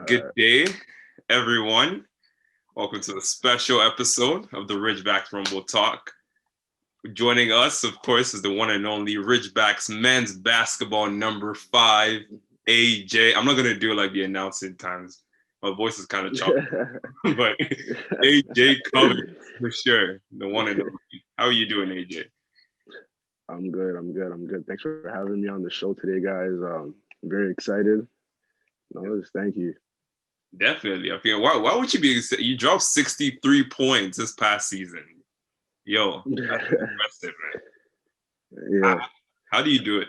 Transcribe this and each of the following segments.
Good day, everyone. Welcome to a special episode of the Ridgebacks Rumble Talk. Joining us, of course, is the one and only Ridgebacks men's basketball number 5, AJ. I'm not going to do it like the announcing times. My voice is kind of choppy, but AJ Cummings, for sure, the one and only. How are you doing, AJ? I'm good. Thanks for having me on the show today, guys. Very excited. No, just thank you. Definitely. I feel why would you be you dropped 63 points this past season? Yo, that's impressive, man. Yeah. How do you do it?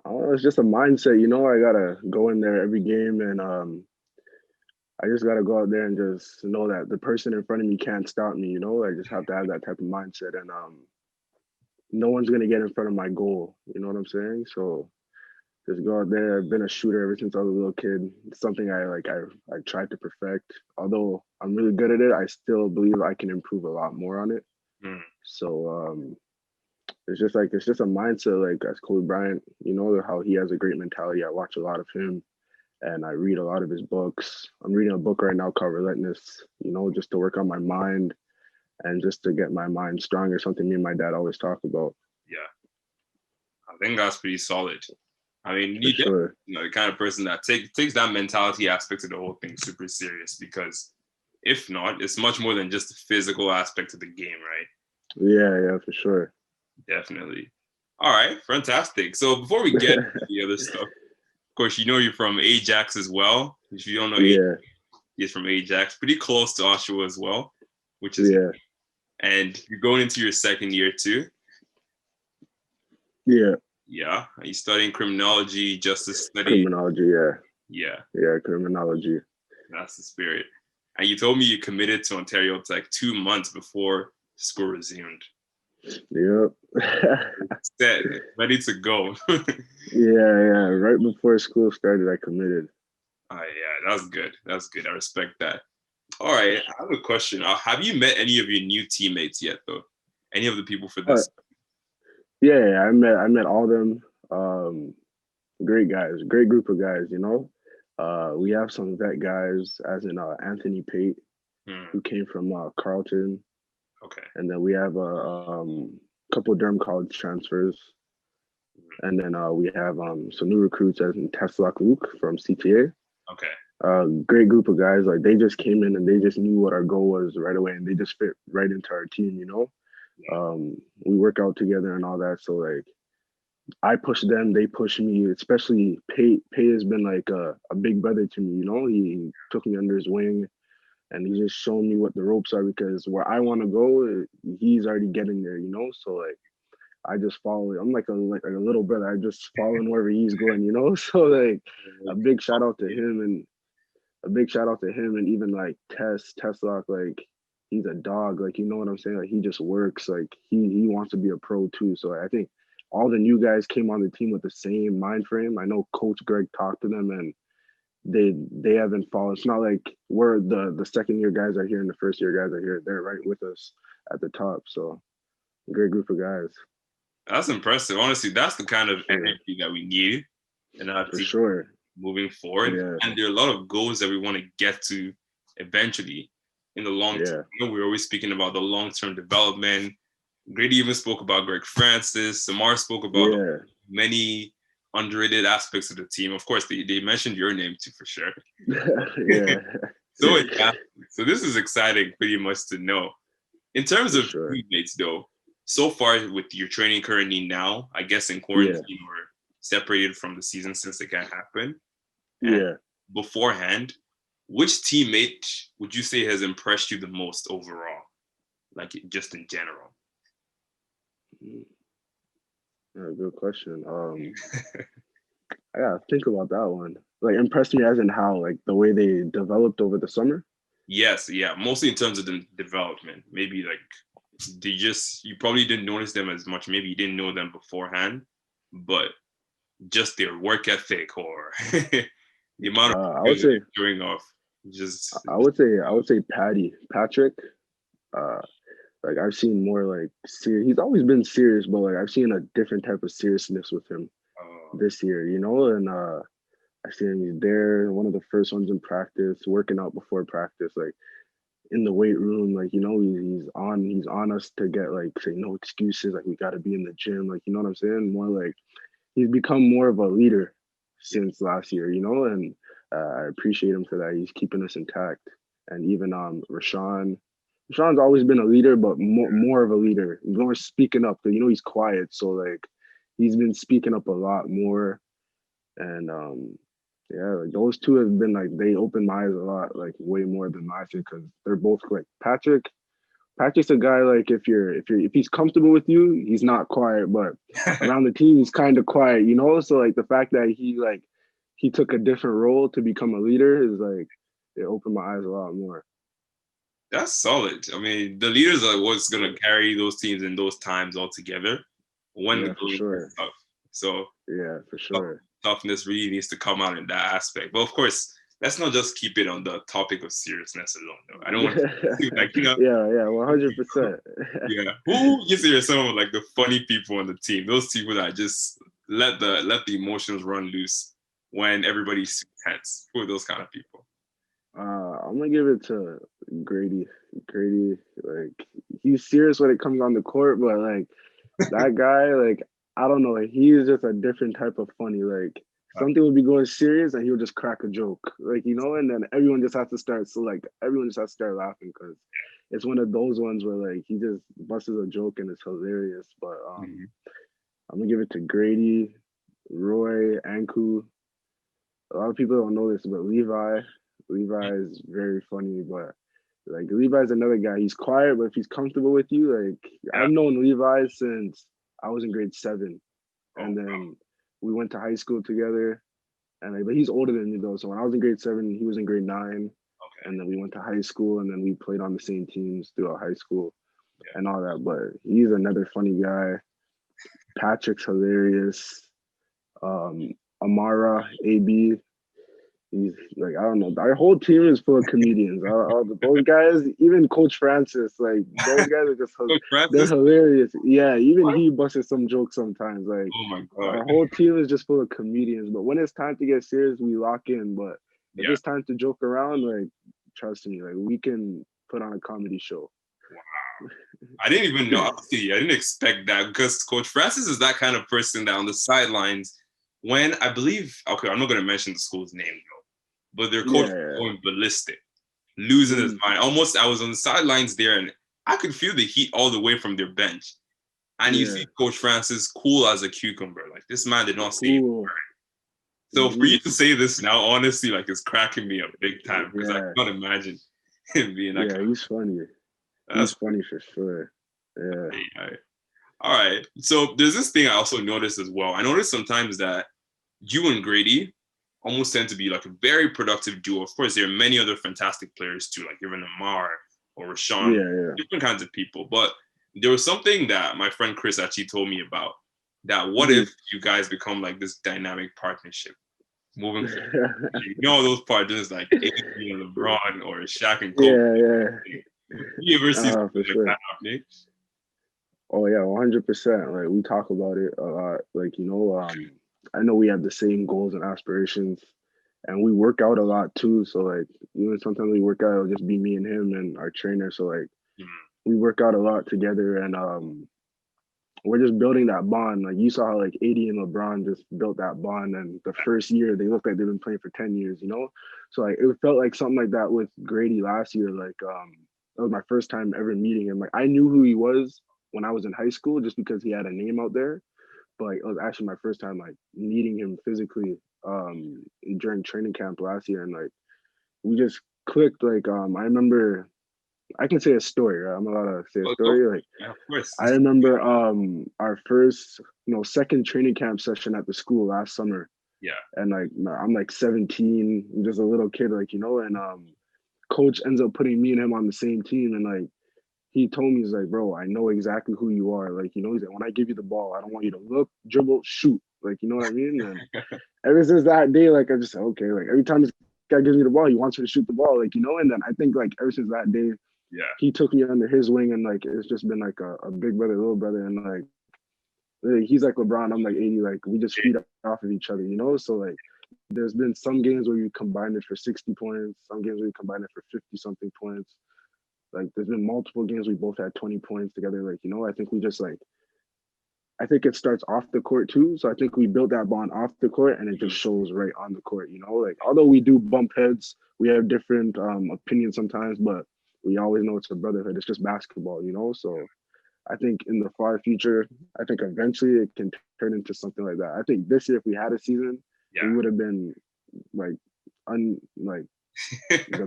It's just a mindset. I gotta go in there every game, and I just gotta go out there and just know that the person in front of me can't stop me. I just have to have that type of mindset, and no one's gonna get in front of my goal. You know what I'm saying? So just go out there. I've been a shooter ever since I was a little kid. It's something I tried to perfect. Although I'm really good at it, I still believe I can improve a lot more on it. Mm, So it's just a mindset. Like as Kobe Bryant, how he has a great mentality. I watch a lot of him, and I read a lot of his books. I'm reading a book right now called Relentless. Just to work on my mind and just to get my mind stronger. Something me and my dad always talk about. yeah, I think that's pretty solid. I mean, For sure. the kind of person that takes that mentality aspect of the whole thing super serious because if not, it's much more than just the physical aspect of the game, right? Yeah, for sure. Definitely. All right, fantastic. So before we get into the other stuff, of course, you're from Ajax as well. If you don't know, Yeah, he's from Ajax, pretty close to Oshawa as well, which is yeah, and you're going into your second year too. yeah. Yeah, are you studying criminology, justice study? Criminology, yeah, Yeah, yeah, criminology. that's the spirit. And you told me you committed to Ontario Tech 2 months before school resumed. Yep. Set, ready to go. Yeah. Right before school started, I committed. Yeah, that's good. That's good. I respect that. All right, I have a question. Have you met any of your new teammates yet, though? Any of the people for Uh, this? yeah, I met all them. Um, Great guys, great group of guys. We have some vet guys, as in Anthony Pate, Hmm, who came from Carleton, okay. and then we have a couple Durham College transfers, and then we have some new recruits, as in Teslak Luke from CTA. Okay. Great group of guys. Like they just came in and they just knew what our goal was right away, and they just fit right into our team. Yeah. We work out together and all that. So like I push them, they push me. Especially Pay. Pay has been like a big brother to me. He took me under his wing, and he's just showing me what the ropes are because where I want to go, he's already getting there. So like I just follow. I'm like a little brother. I just following wherever he's going. So like a big shout out to him and a big shout out to him and even like Tesla, like he's a dog, like you know what I'm saying? Like he just works, like he wants to be a pro too. So I think all the new guys came on the team with the same mind frame. I know Coach Greg talked to them and they haven't followed. It's not like we're the second year guys are here and the first year guys are here. They're right with us at the top. So great group of guys. That's impressive. Honestly, that's the kind of For sure. energy that we need in our For team sure. moving forward. Yeah. And there are a lot of goals that we want to get to eventually in the long term. Yeah. We're always speaking about the long term development. Grady even spoke about Greg Francis. Samar spoke about Yeah. many underrated aspects of the team. Of course, they mentioned your name too for sure. Yeah. So yeah, so this is exciting pretty much to know. In terms For of sure. teammates though, so far with your training currently now, I guess in Yeah. quarantine or separated from the season since it can't happen. And Yeah. beforehand, which teammate would you say has impressed you the most overall? Like just in general? Yeah, good question. I gotta think about that one. Like impressed me as in how, like the way they developed over the summer. Yes, yeah, mostly in terms of the development. Maybe like you probably didn't notice them as much. Maybe you didn't know them beforehand, but just their work ethic or the amount of I would skills that say they're showing off. Just I would say Patrick. Uh, like I've seen more like serious. He's always been serious, but like I've seen a different type of seriousness with him uh, this year. And I see him. He's there, one of the first ones in practice, working out before practice, like in the weight room. Like he's on us to get like say no excuses. Like we got to be in the gym. Like you know what I'm saying? More like he's become more of a leader since last year. And I appreciate him for that. He's keeping us intact. And even Rashawn's always been a leader, but more of a leader, more speaking up. He's quiet, so like he's been speaking up a lot more. And yeah, like those two have been like they opened my eyes a lot, like way more than last year, because they're both like Patrick. Patrick's a guy like if he's comfortable with you, he's not quiet, but around the team he's kind of quiet. So like the fact that he took a different role to become a leader is like it opened my eyes a lot more. That's solid. I mean, the leaders are what's gonna carry those teams in those times all together when the Yeah, for going sure. gets tough. So Yeah, for sure. toughness really needs to come out in that aspect. But of course, let's not just keep it on the topic of seriousness alone. Though I don't want to like Yeah, 100%. yeah. Who you say are some of like the funny people on the team? Those people that just let the emotions run loose when everybody's tense. Who are those kind of people? I'm gonna give it to Grady. Grady, like he's serious when it comes on the court, but like that guy, like I don't know, like he's just a different type of funny. Like something will be going serious and he'll just crack a joke, and then everyone just has to start. So like everyone just has to start laughing because it's one of those ones where like he just busts a joke and it's hilarious. But I'm gonna give it to Grady, Roy, Anku. A lot of people don't know this, but Levi is very funny, but like Levi's another guy. He's quiet, but if he's comfortable with you, like Yeah. I've known Levi since I was in grade 7, Oh, and then we went to high school together. And like, but he's older than me though. So when I was in grade 7, he was in grade 9, okay. and then we went to high school, and then we played on the same teams throughout high school and all that. But he's another funny guy. Patrick's hilarious. Um, Amara, AB, he's like I don't know. Our whole team is full of comedians. Those guys, even Coach Francis, like those guys are just Coach they're Francis? hilarious. Yeah, even he busted some jokes sometimes. Like Oh my god. our whole team is just full of comedians. But when it's time to get serious, we lock in. But if Yeah. it's time to joke around, like trust me, like we can put on a comedy show. Wow. I didn't even know. Honestly, I didn't expect that because Coach Francis is that kind of person that on the sidelines, when I believe, okay, I'm not going to mention the school's name though, but their coach was going ballistic, losing his mind. Almost, I was on the sidelines there and I could feel the heat all the way from their bench. And you see Coach Francis cool as a cucumber. Like this man did not say Cool. So for you to say this now, honestly, like it's cracking me up big time because I can't imagine him being that. Yeah, he's funny. He's funny for sure. Yeah. All right. So there's this thing I also noticed as well. I noticed sometimes that you and Grady almost tend to be like a very productive duo. Of course, there are many other fantastic players too, like even Amar or Rashawn, different kinds of people. But there was something that my friend Chris actually told me about. That what if you guys become like this dynamic partnership moving forward? Those partners like AJ and LeBron or Shaq and Kobe. Yeah. You ever see something like sure. that happening? Oh yeah, 100%. Like we talk about it a lot. Like I know we have the same goals and aspirations, and we work out a lot too. So like even sometimes we work out, it'll just be me and him and our trainer. So like we work out a lot together, and we're just building that bond. Like you saw how like AD and LeBron just built that bond, and the first year they looked like they've been playing for 10 years. So like it felt like something like that with Grady last year. Like that was my first time ever meeting him. Like I knew who he was when I was in high school just because he had a name out there, but like, it was actually my first time like meeting him physically during training camp last year, and like we just clicked. Like I remember I can say a story, right? I'm allowed to say a story. Like of course. I remember our first, second training camp session at the school last summer. Yeah. And like I'm like 17, I'm just a little kid, and coach ends up putting me and him on the same team, and like he told me, he's like, bro, I know exactly who you are. Like, he's like, when I give you the ball, I don't want you to look, dribble, shoot. Like, you know what I mean? And ever since that day, like I just said, okay, like every time this guy gives me the ball, he wants me to shoot the ball, and then I think like ever since that day, he took me under his wing, and like it's just been like a big brother, little brother, and like he's like LeBron, I'm like AD, like we just feed off of each other, So like there's been some games where you combine it for 60 points, some games where you combine it for 50 something points. Like there's been multiple games we both had 20 points together. Like, I think we just like I think it starts off the court too. So I think we built that bond off the court and it just shows right on the court, Like although we do bump heads, we have different opinions sometimes, but we always know it's a brotherhood. It's just basketball. So I think in the far future, I think eventually it can turn into something like that. I think this year, if we had a season, we would have been like the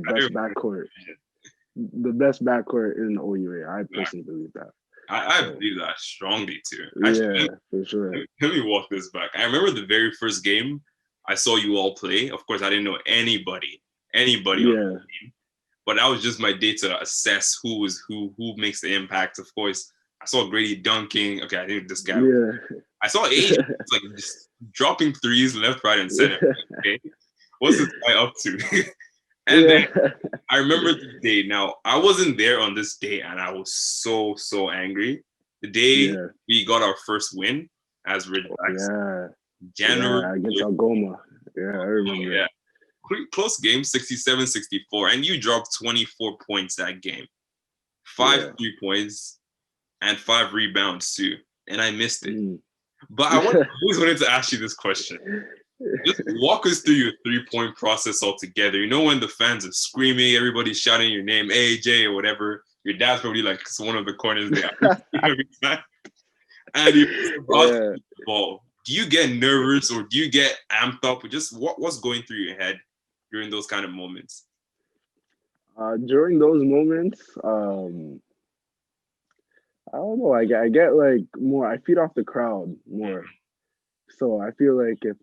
best backcourt, in the OUA. I personally believe that. I believe that strongly too. Actually, yeah, for sure. Let me walk this back. I remember the very first game I saw you all play. Of course, I didn't know anybody on the team, but that was just my day to assess who makes the impact. Of course, I saw Grady dunking. Okay, I think this guy. Yeah. I saw AJ like just dropping threes left, right, and center. Okay, what's this guy up to? And then I remember the day. Now, I wasn't there on this day, and I was so angry. The day we got our first win as Ridgebacks. January. Against Algoma. Yeah, I remember. Yeah. Close game, 67-64, and you dropped 24 points that game. 5 3-points and 5 rebounds too, and I missed it. But I always wanted to ask you this question. Just walk us through your 3-point process altogether. When the fans are screaming, everybody's shouting your name, AJ or whatever. Your dad's probably like one of the corners there every time. And you're about to hit the ball. Do you get nervous or do you get amped up? Or just what's going through your head during those kind of moments? During those moments, I don't know. I get like more. I feed off the crowd more. So I feel like if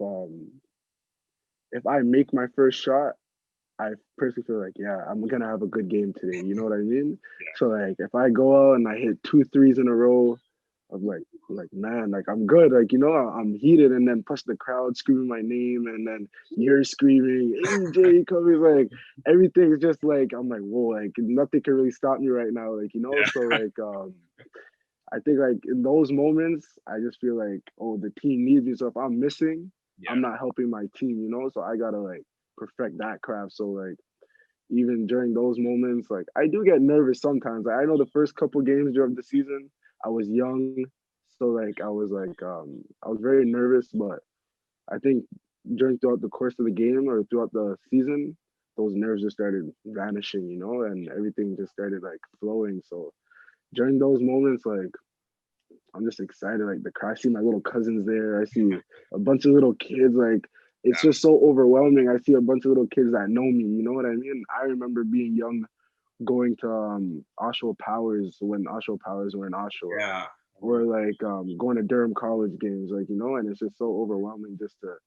I make my first shot, I personally feel like I'm gonna have a good game today. You know what I mean? Yeah. So like if I go out and I hit 2 threes in a row, I'm like man, like I'm good. Like I'm heated, and then plus the crowd screaming my name, and then you're screaming AJ Cummings. Like everything's just like I'm like whoa, like nothing can really stop me right now. Like so like I think like in those moments, I just feel like, oh, the team needs me. So if I'm missing, I'm not helping my team, So I gotta like perfect that craft. So like even during those moments, like I do get nervous sometimes. Like, I know the first couple games during the season, I was young, so like I was very nervous. But I think throughout the course of the game or throughout the season, those nerves just started vanishing, and everything just started like flowing. So during those moments, like I'm just excited. Like I see my little cousins there. I see a bunch of little kids. Like it's just so overwhelming. I see a bunch of little kids that know me. You know what I mean? I remember being young, going to Oshawa Powers when Oshawa Powers were in Oshawa. Yeah. Or like going to Durham College games, like and it's just so overwhelming just to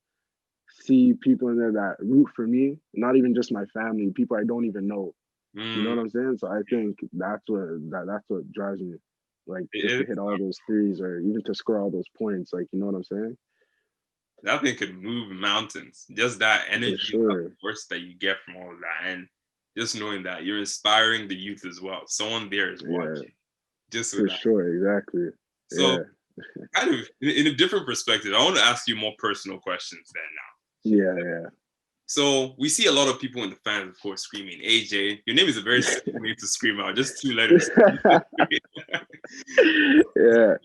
see people in there that root for me. Not even just my family, people I don't even know. You know what I'm saying? So I think that's what drives me, like just to hit all those threes or even to score all those points. Like you know what I'm saying? That thing could move mountains. Just that energy, of course, that you get from all of that, and just knowing that you're inspiring the youth as well. Someone there is watching. Just for sure, exactly. So, kind of in a different perspective, I want to ask you more personal questions then now. Yeah. So we see a lot of people in the fans, of course, screaming, AJ. Your name is a very simple name to scream out, just 2 letters. Yeah.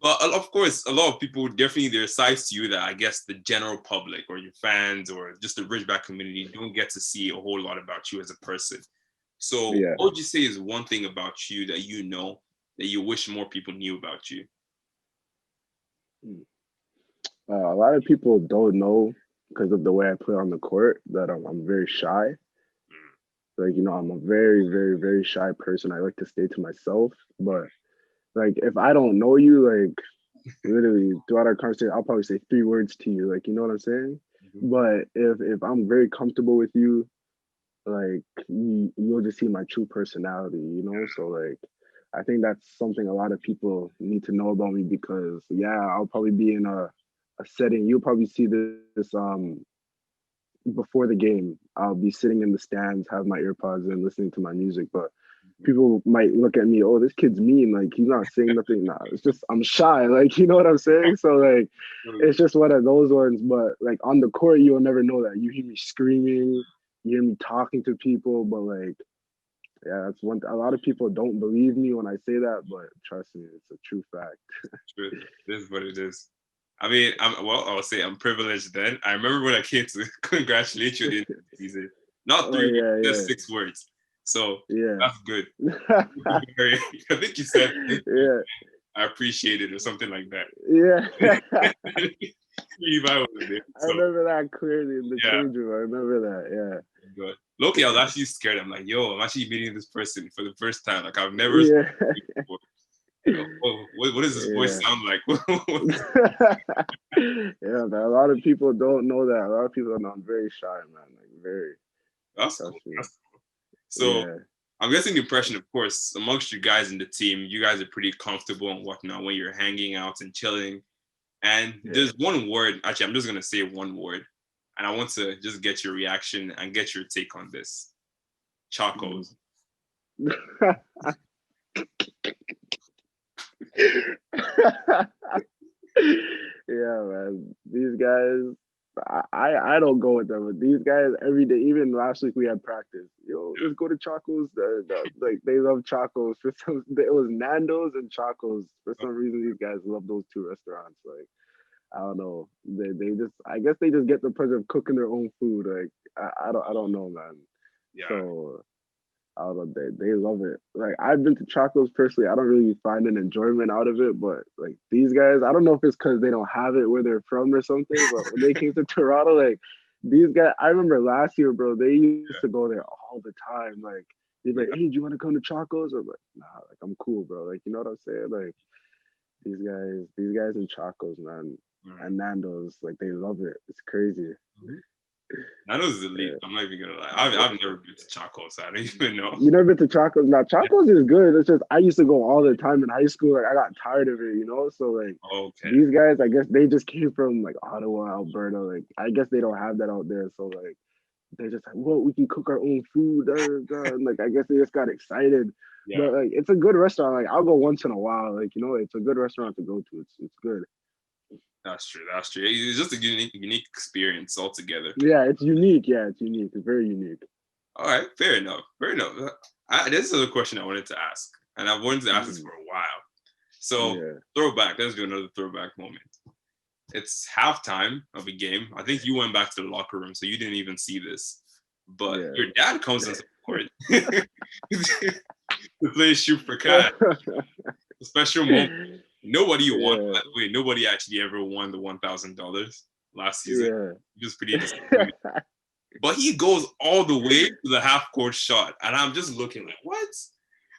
But of course, a lot of people definitely there are sides to you that I guess the general public or your fans or just the Ridgeback community don't get to see a whole lot about you as a person. So what would you say is one thing about you that that you wish more people knew about you? A lot of people don't know because of the way I play on the court that I'm very shy. Like, I'm a very, very, very shy person. I like to stay to myself. But like, if I don't know you, like literally throughout our conversation, I'll probably say 3 words to you. Like, you know what I'm saying? But if I'm very comfortable with you, like you'll just see my true personality, So like, I think that's something a lot of people need to know about me because I'll probably be in a setting. You'll probably see this before the game. I'll be sitting in the stands, have my earpods in, listening to my music. But people might look at me, oh, this kid's mean. Like he's not saying nothing. Nah, it's just I'm shy. Like you know what I'm saying. So like, it's just one of those ones. But like on the court, you'll never know that. You hear me screaming, you hear me talking to people, but like, yeah, that's one. A lot of people don't believe me when I say that, but trust me, it's a true fact. True. This is what it is. I mean, I'll say I'm privileged then. I remember when I came to congratulate you in the season. Not Oh 3 words, yeah, just 6 words. So yeah, that's good. I think you said yeah, I appreciate it or something like that. yeah. If I was there. I So remember that clearly in the yeah, change room. I remember that. good. Loki, I was actually scared. I'm like, yo, I'm actually meeting this person for the first time. Like I've never Yeah, spoken before. You know, what does this voice yeah. sound like? Yeah, man. A lot of people don't know that. A lot of people don't know. I'm very shy, man. Like very. That's cool. Trust me. That's cool. So Yeah, I'm guessing the impression, of course, amongst you guys in the team, you guys are pretty comfortable and whatnot when you're hanging out and chilling. And yeah. there's one word, actually, I'm just gonna say one word, and I want to just get your reaction and get your take on this. Chacos. Yeah, man. These guys, I don't go with them, but these guys every day. Even last week we had practice. Yo, let's go to Chacos. Like they love Chacos for some. It was Nando's and Chacos for some reason. These guys love those two restaurants. Like I don't know. They just I guess they just get the pleasure of cooking their own food. Like I don't know, man. Yeah. So I don't know. They love it. Like I've been to Chacos personally. I don't really find an enjoyment out of it, but like these guys, I don't know if it's because they don't have it where they're from or something. But when they came to Toronto, like these guys, I remember last year, bro. They used to go there all the time. Like they'd be like, "Hey, do you want to come to Chacos?" I'm like, "Nah, like I'm cool, bro." Like you know what I'm saying? Like these guys in Chacos, man, and Nando's, like they love it. It's crazy. Nando's is elite. Yeah. I'm not even gonna lie. I've never been to Chacos. So I don't even know. You never been to Chacos? Now Chacos is good. It's just I used to go all the time in high school. Like I got tired of it, you know. So like Okay. these guys, I guess they just came from like Ottawa, Alberta. Like I guess they don't have that out there. So like they're just like, well, we can cook our own food. Da, da, da. And like I guess they just got excited. Yeah. But like it's a good restaurant. Like I'll go once in a while. Like you know, it's a good restaurant to go to. It's good. That's true. That's true. It's just a unique experience altogether. Yeah, it's unique. Yeah, it's unique. It's very unique. All right, fair enough. Fair enough. This is a question I wanted to ask, and I've wanted to ask this for a while. So, Yeah. throwback. Let's do another throwback moment. It's halftime of a game. I think you went back to the locker room, so you didn't even see this. But Yeah. your dad comes into the court to play shoot for cash. A special moment. Nobody won. By the way, nobody actually ever won the $1,000 last season. Yeah. Just pretty disappointed. But he goes all the way to the half court shot, and I'm just looking like, what?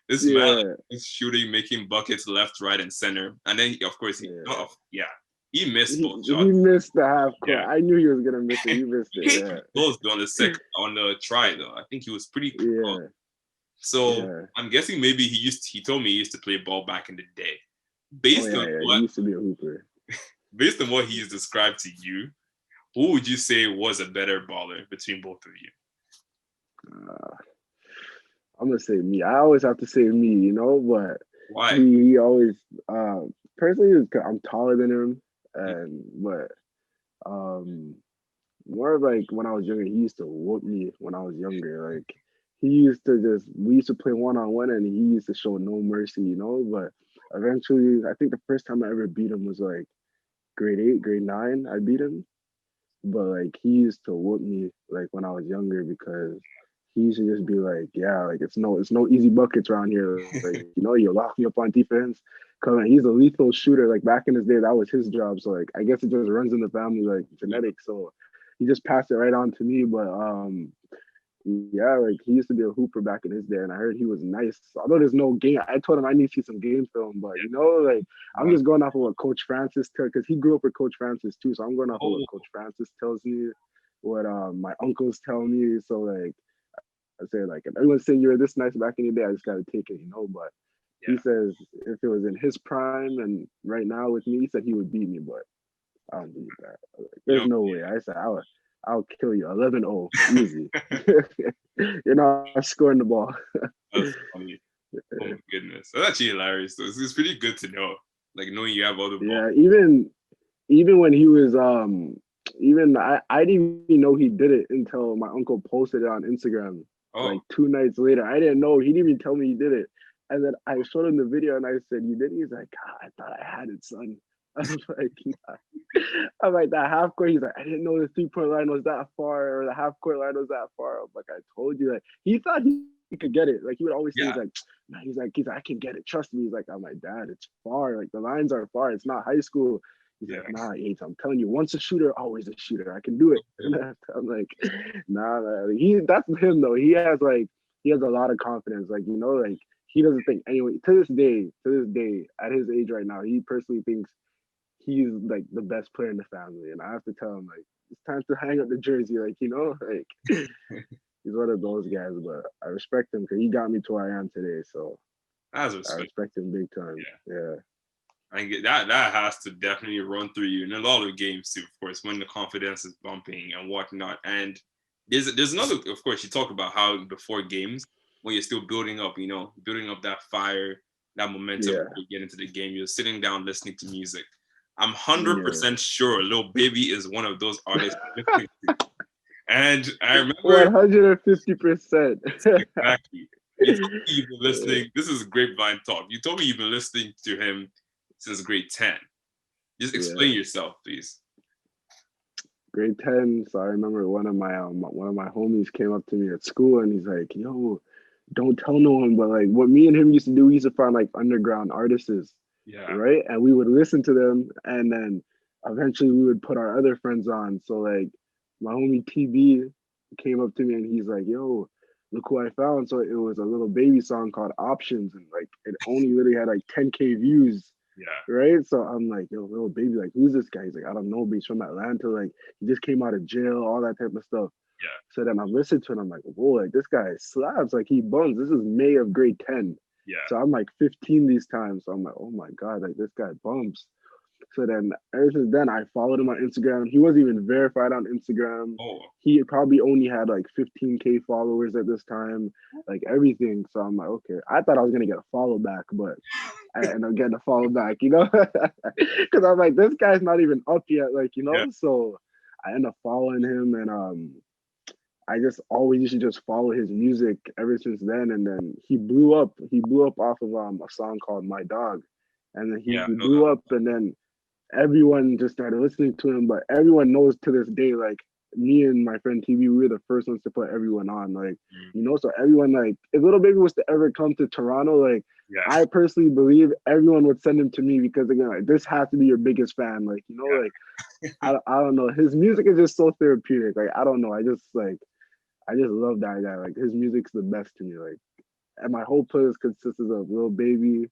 This man is shooting, making buckets left, right, and center, and then of course he missed both shots. He missed the half court. Yeah. I knew he was gonna miss it. You missed it. Yeah. Close on the second on the try though. I think he was pretty close. Yeah. So I'm guessing maybe he told me he used to play ball back in the day. He used to be a hooper. Based on what he's described to you, who would you say was a better baller between both of you? I'm gonna say me. I always have to say me, you know, but why? He always personally I'm taller than him, but more of like when I was younger, he used to whoop me when I was younger. Like we used to play one on one, and he used to show no mercy, you know. But eventually, I think the first time I ever beat him was like grade 8, grade 9. I beat him, but like he used to whoop me like when I was younger because he used to just be like, yeah, like it's no easy buckets around here. Like, you know, you lock me up on defense. Cause he's a lethal shooter. Like back in his day, that was his job. So like I guess it just runs in the family, like genetics. So he just passed it right on to me. But yeah, like he used to be a hooper back in his day, and I heard he was nice. Although there's no game, I told him I need to see some game film. But you know, like I'm just going off of what Coach Francis tells, because he grew up with Coach Francis too. So I'm going off of what Coach Francis tells me, what my uncles tell me. So like I say, like if everyone's saying you were this nice back in the day, I just gotta take it, you know. But he says if it was in his prime and right now with me, he said he would beat me, but I don't believe that. Like, there's no way. I said I'll kill you. 11-0, easy. You're not scoring the ball. That's funny. Oh my goodness, that's actually hilarious. Though. It's pretty good to know, like knowing you have other balls. Yeah, even when he was even I didn't even know he did it until my uncle posted it on Instagram Oh, like 2 nights later. I didn't know. He didn't even tell me he did it. And then I showed him the video and I said, "You did it?" He's like, "God, I thought I had it, son." I was like, nah. I'm like, that half court. He's like, "I didn't know the 3 point line was that far or the half court line was that far." I'm like, "I told you." Like, he thought he could get it. Like, he would always say, yeah. he's like, "Man," he's like, "I can get it. Trust me." He's like, I'm like, "Dad, it's far. Like, the lines are far. It's not high school." He's Yeah. like, "Nah, Yates, I'm telling you, once a shooter, always a shooter. I can do it." I'm like, "Nah, man." That's him though. He has a lot of confidence. Like, like he doesn't think anyway. To this day, at his age right now, he personally thinks he's like the best player in the family. And I have to tell him like it's time to hang up the jersey. Like, like he's one of those guys. But I respect him because he got me to where I am today. So That's I respect. respect him big time. Yeah. I get that. That has to definitely run through you in a lot of games too, of course, when the confidence is bumping and whatnot. And there's another, of course, you talk about how before games when you're still building up, building up that fire, that momentum. Yeah. When you get into the game, you're sitting down listening to music. I'm Yeah. 100% sure Lil Baby is one of those artists you're listening to. And I remember 150%. exactly. You told me you've been listening. This is grapevine talk. You told me you've been listening to him since grade 10. Just Yeah. explain yourself, please. Grade 10. So I remember one of my homies came up to me at school and he's like, "Yo, don't tell no one." But like what me and him used to do, we used to find like underground artists, Yeah. right? And we would listen to them and then eventually we would put our other friends on. So like my homie TB came up to me and he's like, "Yo, look who I found." So it was a little baby song called Options and like it only literally had like 10K views. Yeah. Right. So I'm like, "Yo, little baby, like, who's this guy?" He's like, "I don't know, but he's from Atlanta. Like, he just came out of jail, all that type of stuff." Yeah. So then I listened to it. I'm like, "Whoa, like this guy slaps. Like, he bums." This is May of grade 10. Yeah. So I'm like 15 these times. So I'm like, "Oh my God, like this guy bumps." So then ever since then, I followed him on Instagram. He wasn't even verified on Instagram. Oh. He probably only had like 15K followers at this time, like everything. So I'm like, okay. I thought I was gonna get a follow back, but I ended up getting a follow back, because I'm like, this guy's not even up yet, like, Yeah. So I end up following him, and I just always used to just follow his music ever since then. And then he blew up. He blew up off of a song called My Dog, and then he Yeah. No, blew up, and then everyone just started listening to him. But everyone knows to this day, like me and my friend TV, we were the first ones to put everyone on, like, so everyone, like, if Little Baby was to ever come to Toronto, like, yeah. I personally believe everyone would send him to me because again, like, this has to be your biggest fan, like, Yeah. like I don't know, his music is just so therapeutic, like, I don't know, I just love that guy, like, his music's the best to me, like, and my whole playlist consists of Lil Baby,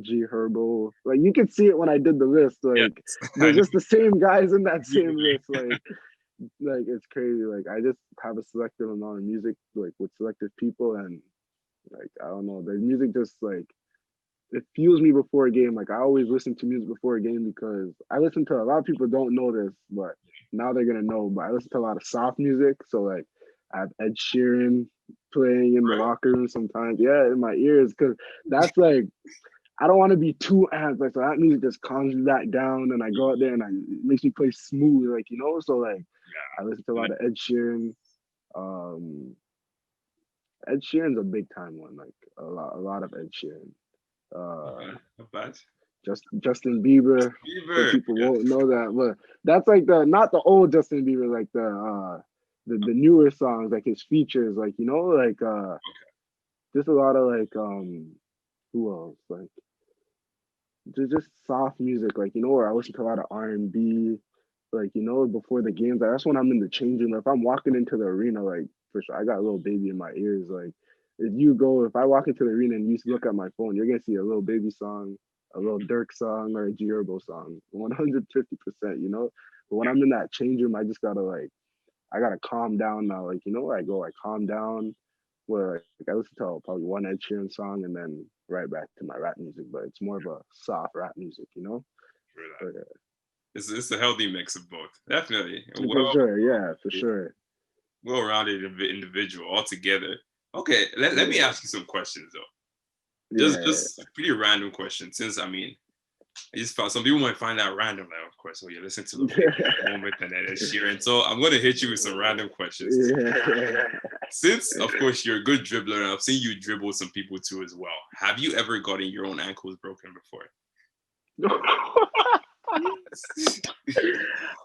G Herbo. Like, you can see it when I did the list. Like, Yes. they're I know. just the same guys in that same list. Like it's crazy. Like, I just have a selective amount of music, like with selective people, and like I don't know, the music just like it fuels me before a game. Like, I always listen to music before a game because I listen to a lot of people don't know this, but now they're gonna know. But I listen to a lot of soft music, so like I have Ed Sheeran playing in the locker room sometimes. Yeah, in my ears, because that's like I don't want to be too amped. Like, so that music just calms me back down, and I go out there and it makes me play smooth, like, So like, I listen to a lot of Ed Sheeran. Um, Ed Sheeran's a big time one. Like a lot of Ed Sheeran. Not bad. Justin Bieber. Some Bieber. people Yeah. won't know that, but that's like the not the old Justin Bieber, like the newer songs, like his features, like like just a lot of like who else like just soft music, like where I listen to a lot of R&B, like before the games. Like, that's when I'm in the changing room. If I'm walking into the arena, like for sure, I got a little baby in my ears. Like if I walk into the arena and you look at my phone, you're gonna see a little baby song, a little Dirk song, or a G Herbo song, 150%. But when I'm in that change room, I just gotta I gotta calm down now. Like I calm down where I listen to probably one Ed Sheeran song and then right back to my rap music, but it's more of a soft rap music. But, It's a healthy mix of both. Definitely. for sure, yeah, for sure. Well-rounded individual altogether. Okay, let me ask you some questions though. Yeah. Just pretty random question. Since I mean, I just found some people might find that random. Like, of course, oh, you listen to the moment and then it's sharing. So I'm gonna hit you with some random questions. Yeah. Since, of course, you're a good dribbler, and I've seen you dribble some people too as well. Have you ever gotten your own ankles broken before?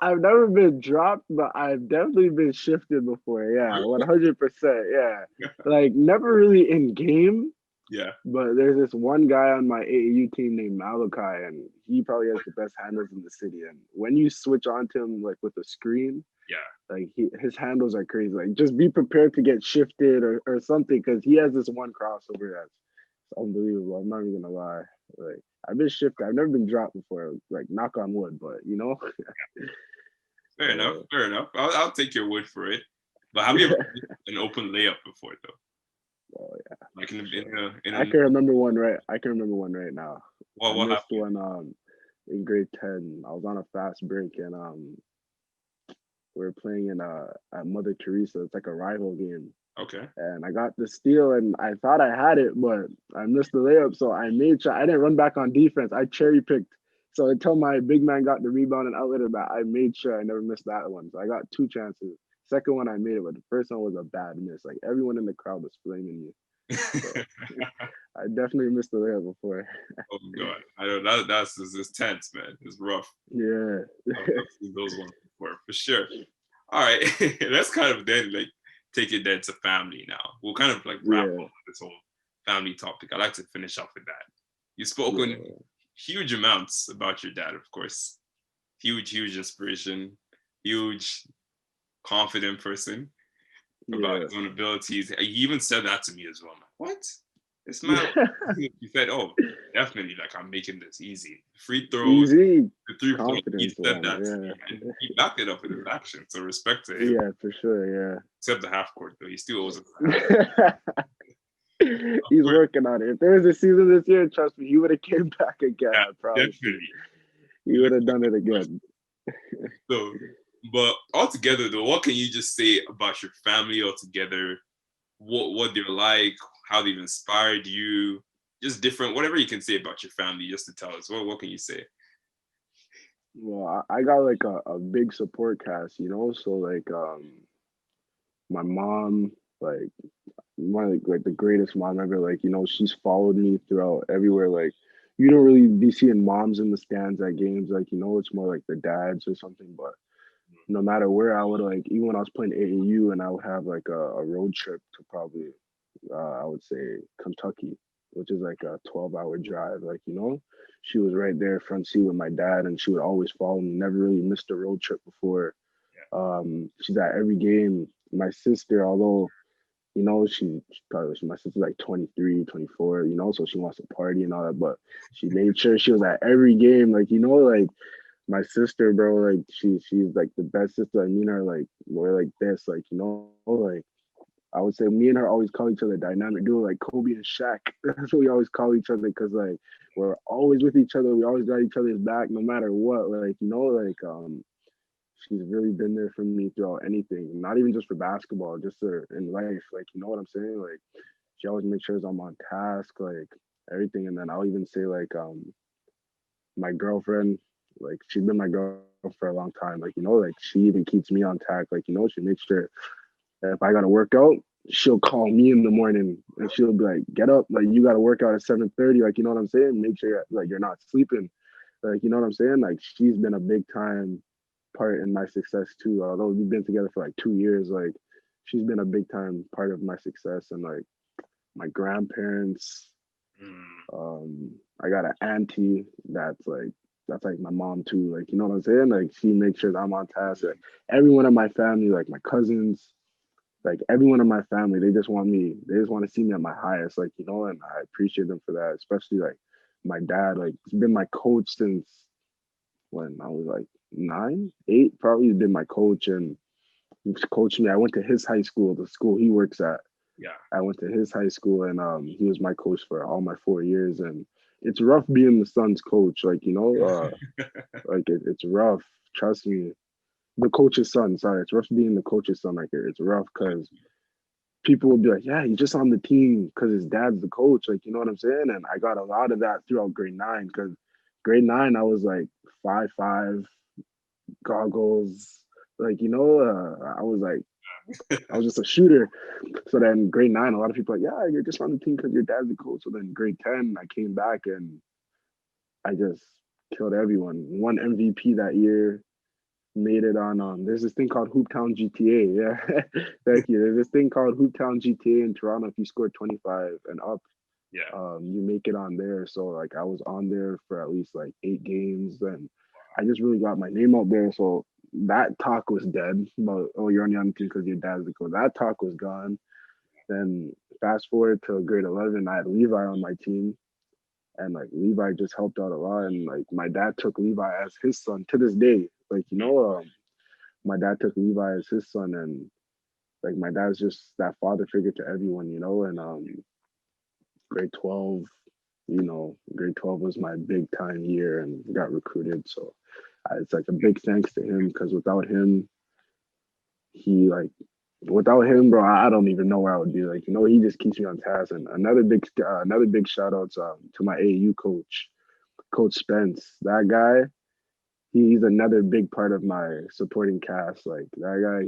I've never been dropped, but I've definitely been shifted before. Yeah, 100%. Yeah, like never really in game, Yeah. but there's this one guy on my AAU team named Malachi, and he probably has the best handles in the city. And when you switch on to him like with a screen, Yeah. like his handles are crazy. Like just be prepared to get shifted or something because he has this one crossover that's unbelievable. I'm not even gonna lie. Like I've been shifted. I've never been dropped before. Like knock on wood, but you know. Fair enough. Fair enough. I'll take your word for it. But have you ever an open layup before though? Oh yeah. Like I can remember one right. I can remember one right now. I what missed happened? one in grade 10. I was on a fast break and we were playing in at Mother Teresa. It's like a rival game. Okay. And I got the steal and I thought I had it, but I missed the layup. So I made sure I didn't run back on defense. I cherry picked. So until my big man got the rebound and outlet it back, I made sure I never missed that one. So I got two chances. Second one I made it, but the first one was a bad miss. Like everyone in the crowd was flaming me. So I definitely missed the layup before. Oh God, I know that's it's tense, man. It's rough. Yeah. I've seen those ones before for sure. All right, let's kind of then like take it then to family now. We'll kind of like wrap Yeah. up this whole family topic. I like to finish off with that. You've spoken Yeah. huge amounts about your dad, of course. Huge inspiration, huge confident person about Yeah. his own abilities. He even said that to me as well. I'm like, what? This man, he said, oh, definitely, like I'm making this easy. Free throws, Easy the three point. He confidence said one. that to me, Yeah. and he backed it up with his action. So respect to him. Yeah, for sure. Except the half court, though, he still owes us the half. Yeah. He's Court. working on it. If there was a season this year, trust me, he would have came back again. Yeah, I promise you. definitely. He would have done it again. So, but altogether, though, what can you just say about your family altogether? What they're like, how they've inspired you, just different, whatever you can say about your family, just to tell us. What can you say? Well, I got like a big support cast, you know. So like my mom, like one of like the greatest mom ever. Like, you know, she's followed me throughout everywhere. Like you don't really be seeing moms in the stands at games, like, you know, it's more like the dads or something. But no matter where I would like, even when I was playing AAU and I would have like a road trip to probably I would say Kentucky, which is like a 12-hour drive. Like, you know, she was right there front seat with my dad and she would always follow me, never really missed a road trip before. She's at every game. My sister, although, you know, she probably, my sister's like 23, 24, you know, so she wants to party and all that, but she made sure she was at every game. Like, you know, like my sister, bro, like she's like the best sister. I mean her like we're like this, like, you know, like I would say me and her always call each other dynamic duo, like Kobe and Shaq. That's what we always call each other because like we're always with each other. We always got each other's back no matter what. Like, you know, like she's really been there for me throughout anything, not even just for basketball, just in life. Like, you know what I'm saying? Like she always makes sure I'm on task, like everything. And then I'll even say like my girlfriend, like she's been my girlfriend for a long time. Like, you know, like she even keeps me on task. Like, you know, she makes sure if I gotta work out, she'll call me in the morning and she'll be like, "Get up! Like you gotta work out at 7:30. Like you know what I'm saying? Make sure like you're not sleeping. Like you know what I'm saying? Like she's been a big time part in my success too. Although we've been together for like 2 years, like she's been a big time part of my success. And like my grandparents, I got an auntie that's like my mom too. Like you know what I'm saying? Like she makes sure that I'm on task. Like everyone in my family, like my cousins, like everyone in my family, they just want to see me at my highest, like, you know, and I appreciate them for that, especially like my dad, like he's been my coach since when I was like 9, 8, probably he's been my coach and he's coached me. I went to his high school, the school he works at. Yeah. I went to his high school and he was my coach for all my 4 years. And it's rough being the son's coach, like, you know, like it's rough. Trust me. The coach's son, sorry, it's rough being the coach's son. Like it's rough because people would be like, yeah, he's just on the team because his dad's the coach. Like, you know what I'm saying? And I got a lot of that throughout grade 9 because grade 9, I was like 5'5", goggles. Like, I was just a shooter. So then grade 9, a lot of people are like, yeah, you're just on the team because your dad's the coach. So then grade 10, I came back and I just killed everyone. Won MVP that year. Made it on there's this thing called Hooptown GTA. Yeah. Thank you. There's this thing called Hooptown GTA in Toronto. If you score 25 and up, Yeah. you make it on there. So like I was on there for at least like 8 games, and I just really got my name out there. So that talk was dead. But oh, you're only on the team because your dad's the coach. That talk was gone. Then fast forward to grade 11, I had Levi on my team, and like Levi just helped out a lot. And like my dad took Levi as his son to this day. Like my dad took Levi as his son, and like my dad's just that father figure to everyone, and grade 12, grade 12 was my big time year and got recruited. So it's like a big thanks to him because he like, without him, bro, I don't even know where I would be. Like, he just keeps me on task. And another big shout out to my AAU coach, Coach Spence. That guy, he's another big part of my supporting cast. Like that guy,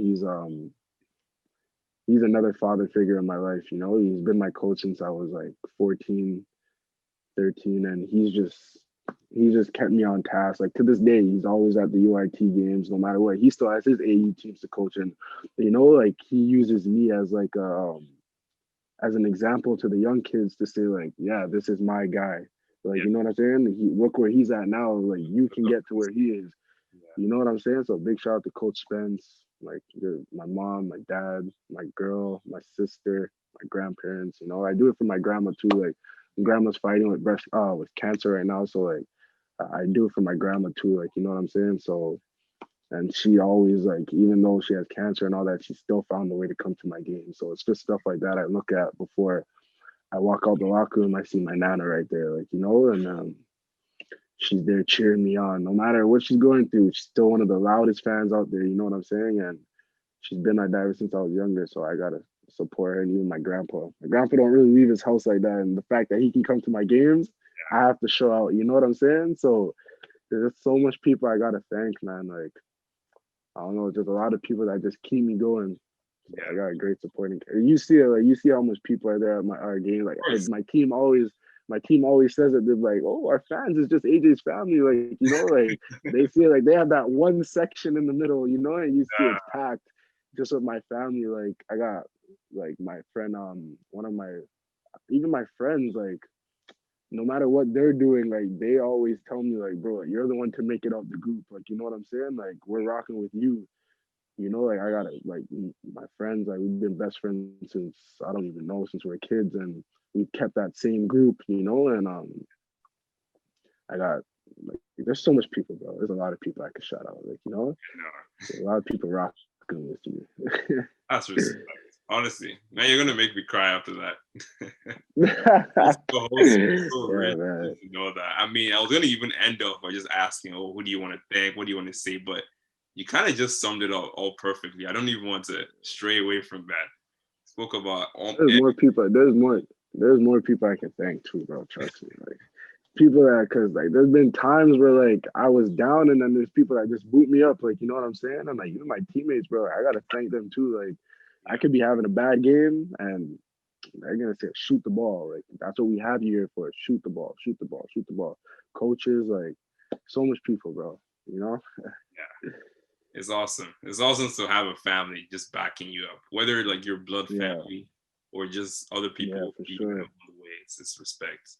he's another father figure in my life. He's been my coach since I was like 14, 13, and he's just kept me on task. Like to this day, he's always at the UIT games, no matter what. He still has his AU teams to coach, and like he uses me as like as an example to the young kids to say like, yeah, this is my guy. Like, you know what I'm saying? Look where he's at now. Like you can get to where he is. You know what I'm saying? So big shout out to Coach Spence, like my mom, my dad, my girl, my sister, my grandparents. I do it for my grandma too. Like grandma's fighting with cancer right now, so like I do it for my grandma too. Like you know what I'm saying? So and she always like even though she has cancer and all that, she still found a way to come to my game. So it's just stuff like that I look at before I walk out the locker room. I see my nana right there, like and she's there cheering me on. No matter what she's going through, she's still one of the loudest fans out there. You know what I'm saying? And she's been like that ever since I was younger. So I gotta support her and even my grandpa. My grandpa don't really leave his house like that. And the fact that he can come to my games, I have to show out. You know what I'm saying? So there's so much people I gotta thank, man. Like, I don't know, there's a lot of people that just keep me going. So I got a great supporting. You see it, like you see how much people are there at our game. Like my team always says it. They're like, "Oh, our fans is just AJ's family." Like like they feel like they have that one section in the middle, and you see it's packed just with my family. Like I got like my friend, one of my even my friends, like no matter what they're doing, like they always tell me like, "Bro, you're the one to make it out the group." Like you know what I'm saying? Like we're rocking with you. Like I got like my friends, like we've been best friends since I don't even know since we were kids, and we kept that same group, and I got like there's so much people, bro. There's a lot of people I could shout out, like a lot of people rocking with you. That's respect. Honestly, man, you're gonna make me cry after that. So rich to know that. I mean, I was gonna even end up by just asking, "Oh, who do you want to thank? What do you want to say?" But you kind of just summed it up all perfectly. I don't even want to stray away from that. Spoke about there's more people. There's more people I can thank too, bro. Trust me. Like people that because like there's been times where like I was down and then there's people that just boot me up. Like you know what I'm saying? I'm like even my teammates, bro. I gotta thank them too. Like I could be having a bad game and they're gonna say shoot the ball. Like that's what we have you here for. Shoot the ball. Shoot the ball. Shoot the ball. Coaches, like so much people, bro. Yeah. It's awesome. It's awesome to have a family just backing you up, whether like your blood family or just other people keeping up on the way. It's respect.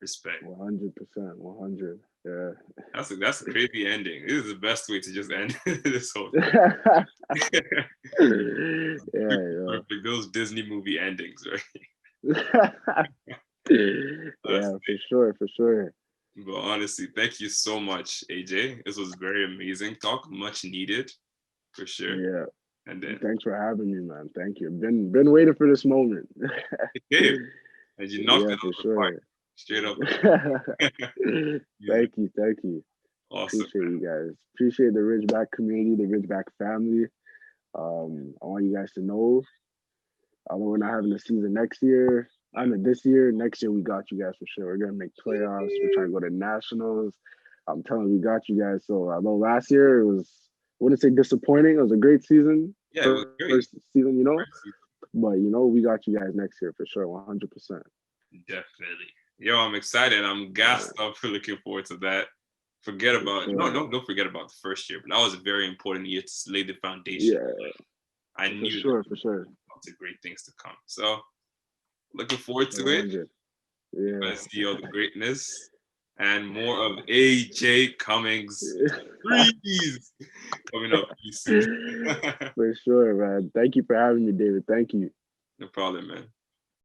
100%. 100. Yeah. That's a crazy ending. This is the best way to just end this whole thing. Perfect. Those Disney movie endings, right? Yeah, for sure. But honestly, thank you so much, AJ. This was very amazing talk, much needed, for sure. Yeah. And then thanks for having me, man. Thank you. Been waiting for this moment. Okay. And you knocked it out of the park. Straight up. Thank you. Awesome. Appreciate you guys. Appreciate the Ridgeback community, the Ridgeback family. I want you guys to know Although we're not having a season next year, I mean this year, next year we got you guys for sure. We're gonna make playoffs. We're trying to go to nationals. I'm telling you, we got you guys. So although last year it was, I wouldn't say disappointing. It was a great season, Yeah, it was great. first season, you know. But you know, we got you guys next year for sure, 100%. Definitely. Yo, I'm excited. I'm gassed up for looking forward to that. Forget about sure. no, don't forget about the first year, but that was a very important year to lay the foundation. Yeah, I for knew sure, that for sure. lots of great things to come. So looking forward to it. 100. Yeah. Let's see all the greatness and more of AJ Cummings threes coming up pretty soon. For sure, man. Thank you for having me, David. Thank you. No problem, man.